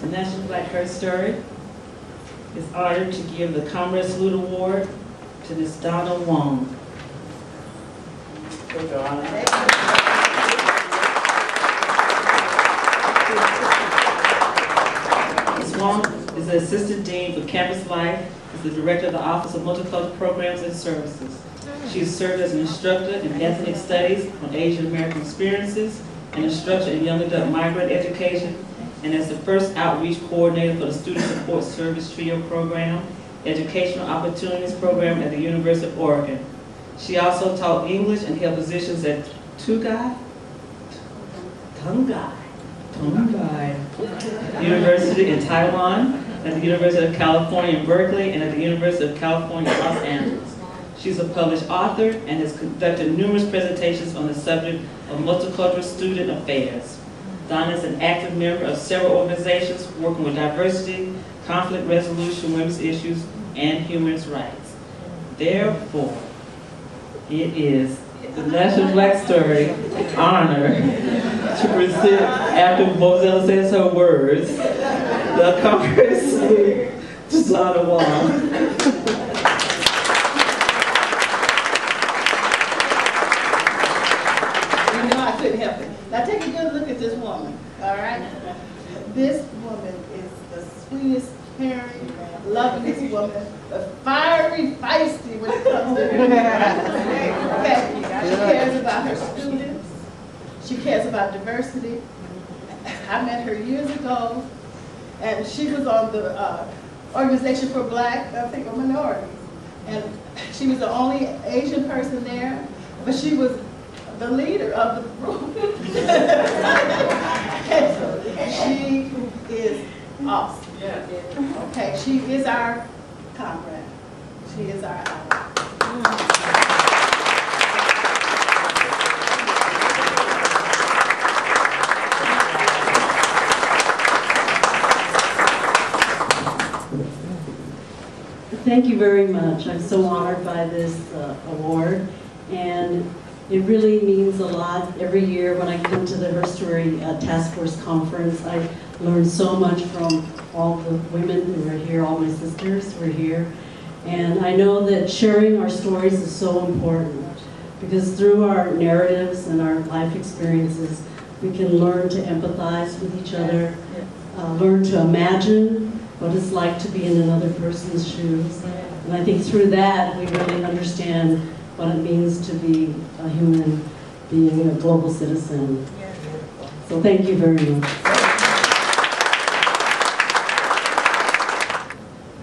The National Black Herstory is honored to give the Comrade Salute Award to Ms. Donna Wong. Ms. Wong is the Assistant Dean for Campus Life, is the Director of the Office of Multicultural Programs and Services. She has served as an instructor in ethnic studies on Asian American experiences, an instructor in young adult migrant education, and as the first outreach coordinator for the Student Support Service TRIO program, Educational Opportunities Program at the University of Oregon. She also taught English and held positions at Tungai University in Taiwan, at the University of California in Berkeley, and at the University of California, Los Angeles. She's a published author and has conducted numerous presentations on the subject of multicultural student affairs. Donna is an active member of several organizations working with diversity, conflict resolution, women's issues, and human rights. Therefore, it is the National Black Herstory honor to present, after Moselle says her words, the Comrade Salute to Donna Wong. Now take a good look at this woman, all right? This woman is the sweetest, caring, lovingest woman, the fiery, feisty when it comes to okay. She cares about her students. She cares about diversity. I met her years ago, and she was on the Organization for Black, Minorities. And she was the only Asian person there, but she was the leader of the group. She is awesome. Okay, she is our comrade. She is our ally. Thank you very much. I'm so honored by this award, and it really means a lot. Every year when I come to the Herstory Task Force Conference, I learn so much from all the women who are here, all my sisters who are here. And I know that sharing our stories is so important, because through our narratives and our life experiences, we can learn to empathize with each other, learn to imagine what it's like to be in another person's shoes. And I think through that, we really understand what it means to be a human being, a global citizen. So thank you very much.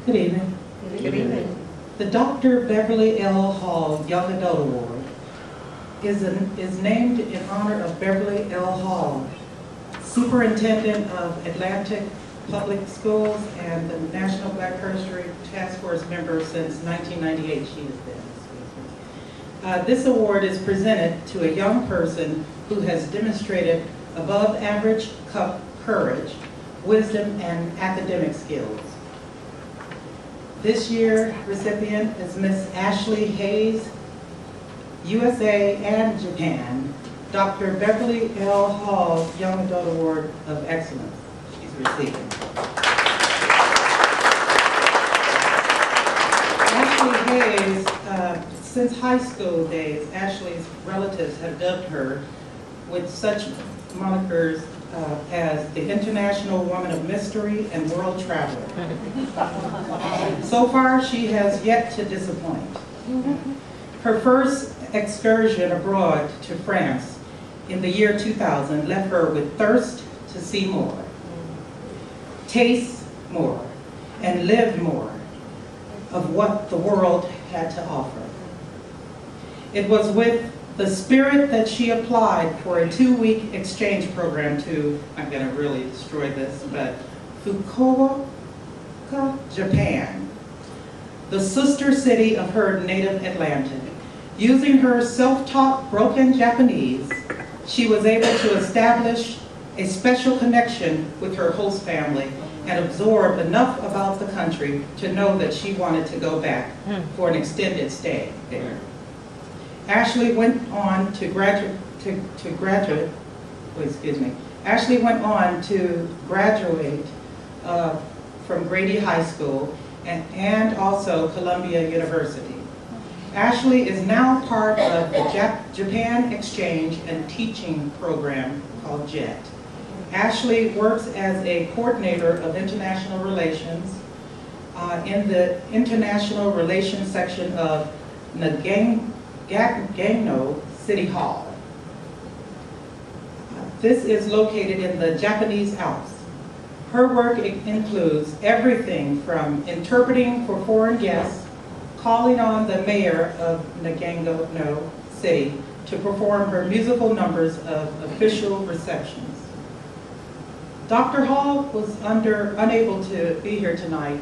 Good evening. Good evening. The Dr. Beverly L. Hall Young Adult Award is named in honor of Beverly L. Hall, Superintendent of Atlantic Public Schools and the National Black Herstory Task Force member since 1998 she has been. This award is presented to a young person who has demonstrated above average courage, wisdom, and academic skills. This year's recipient is Miss Ashley Hayes, USA and Japan, Dr. Beverly L. Hall Young Adult Award of Excellence. She's receiving. Ashley Hayes, since high school days, Ashley's relatives have dubbed her with such monikers as the International Woman of Mystery and World Traveler. So far, she has yet to disappoint. Her first excursion abroad to France in the year 2000 left her with thirst to see more, taste more, and live more of what the world had to offer. It was with the spirit that she applied for a 2-week exchange program to, I'm going to really destroy this, but Fukuoka, Japan, the sister city of her native Atlanta. Using her self-taught broken Japanese, she was able to establish a special connection with her host family and absorb enough about the country to know that she wanted to go back for an extended stay there. Ashley went on to graduate from Grady High School and also Columbia University. Ashley is now part of the Japan Exchange and Teaching Program called JET. Ashley works as a coordinator of international relations in the International Relations section of Nagano City Hall. This is located in the Japanese Alps. Her work includes everything from interpreting for foreign guests, calling on the mayor of Nagano City to perform her musical numbers of official receptions. Dr. Hall was unable to be here tonight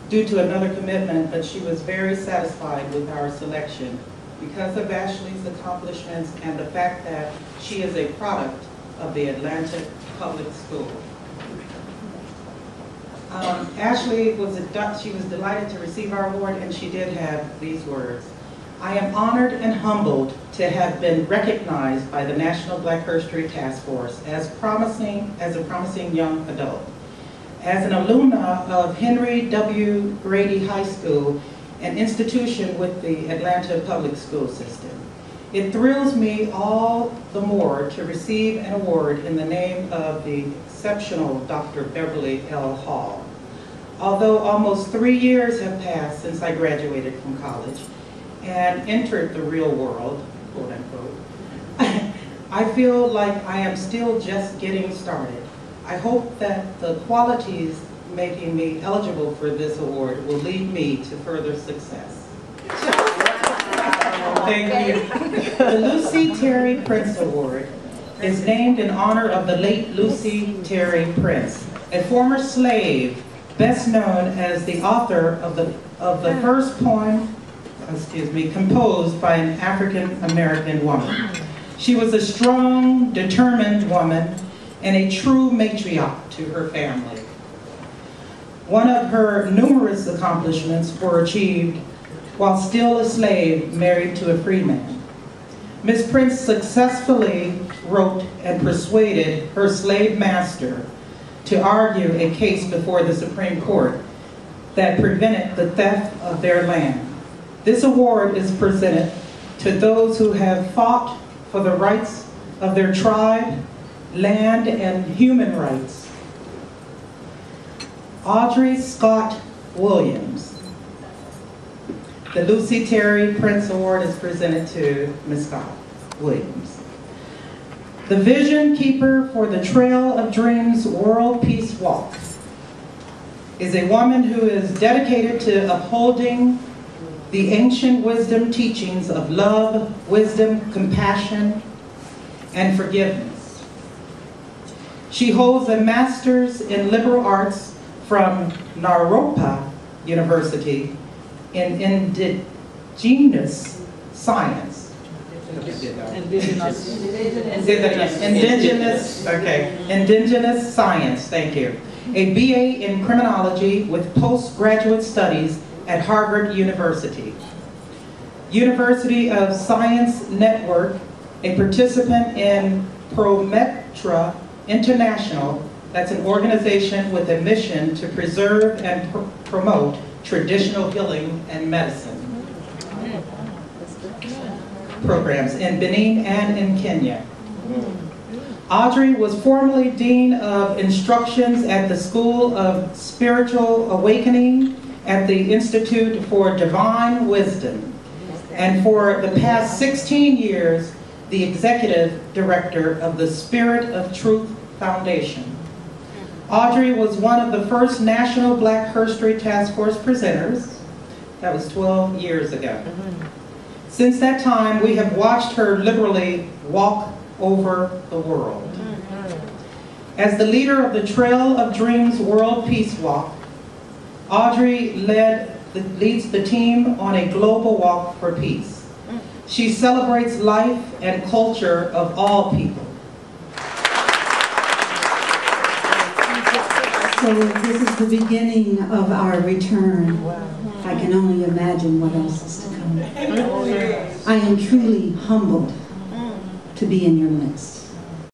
due to another commitment, but she was very satisfied with our selection because of Ashley's accomplishments and the fact that she is a product of the Atlanta Public School. Ashley was delighted to receive our award, and she did have these words. I am honored and humbled to have been recognized by the National Black Herstory Task Force as a promising young adult. As an alumna of Henry W. Grady High School, an institution with the Atlanta Public School System, it thrills me all the more to receive an award in the name of the exceptional Dr. Beverly L. Hall. Although almost 3 years have passed since I graduated from college and entered the real world, quote unquote, I feel like I am still just getting started. I hope that the qualities making me eligible for this award will lead me to further success. Thank you. The Lucy Terry Prince Award is named in honor of the late Lucy Terry Prince, a former slave best known as the author of the first poem, composed by an African-American woman. She was a strong, determined woman and a true matriarch to her family. One of her numerous accomplishments were achieved while still a slave married to a free man. Miss Prince successfully wrote and persuaded her slave master to argue a case before the Supreme Court that prevented the theft of their land. This award is presented to those who have fought for the rights of their tribe, land, and human rights. Audrey Scott Williams. The Lucy Terry Prince Award is presented to Ms. Scott Williams. The Vision Keeper for the Trail of Dreams World Peace Walk is a woman who is dedicated to upholding the ancient wisdom teachings of love, wisdom, compassion, and forgiveness. She holds a master's in liberal arts from Naropa University in indigenous science. Indigenous science, thank you. A BA in criminology with postgraduate studies at Harvard University. University of Science Network, a participant in Prometra International, that's an organization with a mission to preserve and promote traditional healing and medicine programs in Benin and in Kenya. Audrey was formerly Dean of Instructions at the School of Spiritual Awakening at the Institute for Divine Wisdom, and for the past 16 years, the Executive Director of the Spirit of Truth Foundation. Audrey was one of the first National Black Herstory Task Force presenters. That was 12 years ago. Since that time, we have watched her literally walk over the world. As the leader of the Trail of Dreams World Peace Walk, Audrey leads the team on a global walk for peace. She celebrates life and culture of all people. So this is the beginning of our return. I can only imagine what else is to come. I am truly humbled to be in your midst.